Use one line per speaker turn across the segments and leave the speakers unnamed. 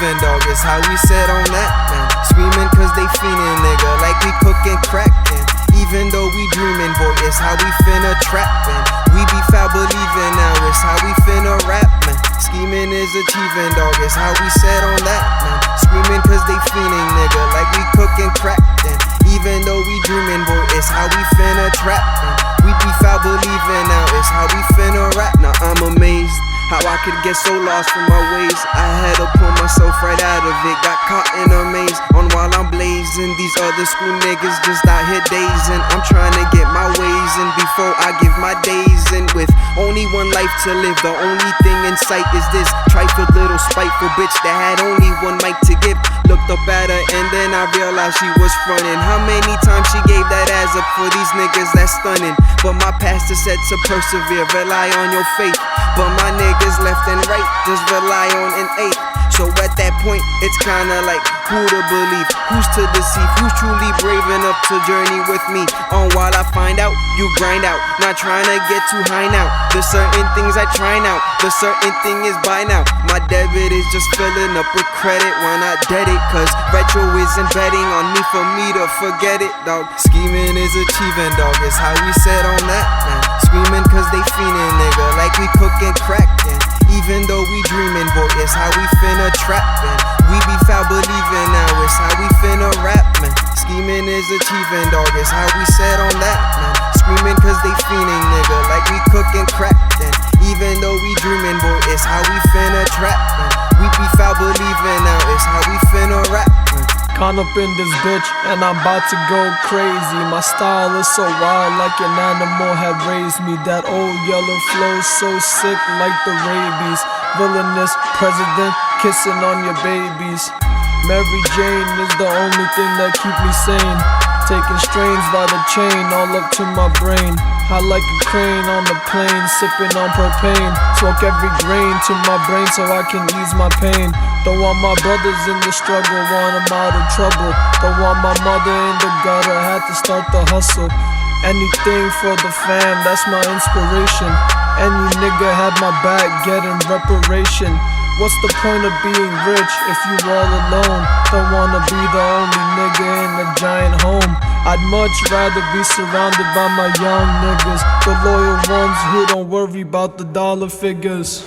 achieving, dog, is how we said on that, man. Screaming cause they fiendin', nigga, like we cooking crack, and even though we dreaming, boy, it's how we finna trap, and we be foul believing now, it's how we finna rap, man. Scheming is achieving, dog, it's how we said on that, man. Screaming cause they fiending, nigga, like we cooking crack, and even though we dreaming, boy, it's how we finna trap, man. We be foul believing now, it's how we finna rap. Now I'm amazed how I could get so lost from my ways. I had to pull myself right out of it. Got caught in a maze on while I'm blazing. These other school niggas just out here dazing. I'm trying to get my ways in before I give my days in. With only one life to live, the only thing in sight is this trifle little spiteful bitch that had only one mic to give. Looked up at her and then I realized she was frontin'. How many times she gave that ass up for these niggas, that's stunning. But my pastor said to persevere, rely on your faith. But my niggas left and right just rely on an eight. So at that point, it's kinda like who to believe, who's to deceive, who's truly brave enough to journey with me. On while I find out, you grind out, not trying to get too high now. There's certain things I try now, the certain thing is buy now. My debit is just filling up with credit, why not debt it? Cause retro isn't betting on me for me to forget it, dog. Scheming is achieving, dog, is how we said on that, man. Screaming cause they fiendin', nigga, like we cooking crack, and even though we dreaming, boy, it's how we finna trap, and we be foul believing now, it's how we finna rap, man. Scheming is achieving, dog, it's how we said on that, man. Screaming cause they fiending, nigga, like we cooking crack, and even though we dreaming, boy, it's how we finna trap, man. We be foul believing now, it's how we finna rap, man.
Caught up in this bitch and I'm about to go crazy. My style is so wild like an animal had raised me. That old yellow flow so sick like the rabies. Villainous president kissing on your babies. Mary Jane is the only thing that keep me sane. Taking strains by the chain all up to my brain. I like a crane on the plane, sipping on propane. Smoke every grain to my brain so I can ease my pain. Don't want my brothers in the struggle, want them out of trouble. Don't want my mother in the gutter, had to start the hustle. Anything for the fam, that's my inspiration. Any nigga had my back, getting reparation. What's the point of being rich if you all alone? Don't wanna be the only nigga in a giant home. I'd much rather be surrounded by my young niggas, the loyal ones who don't worry about the dollar figures.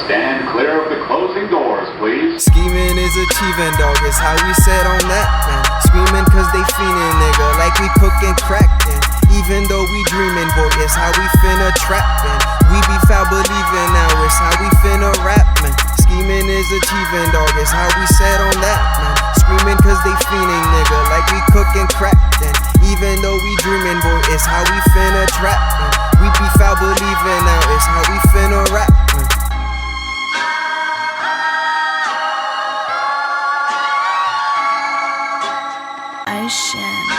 Stand clear of the closing doors, please.
Scheming is achieving, dog, is how we said on that, man. Screaming cause they fiendin', nigga, like we cooking crack, and even though we dreaming, boy, it's how we finna trap, and we be foul believing now, it's how we finna rap, man. Scheming is achieving, dog, is how we said on that, man. Screaming cause they fiending, nigga, like we cooking crack, and even though we dreaming, boy, it's how we finna trap, man. We be foul believing now, it's how we finna rap, man.
Ocean.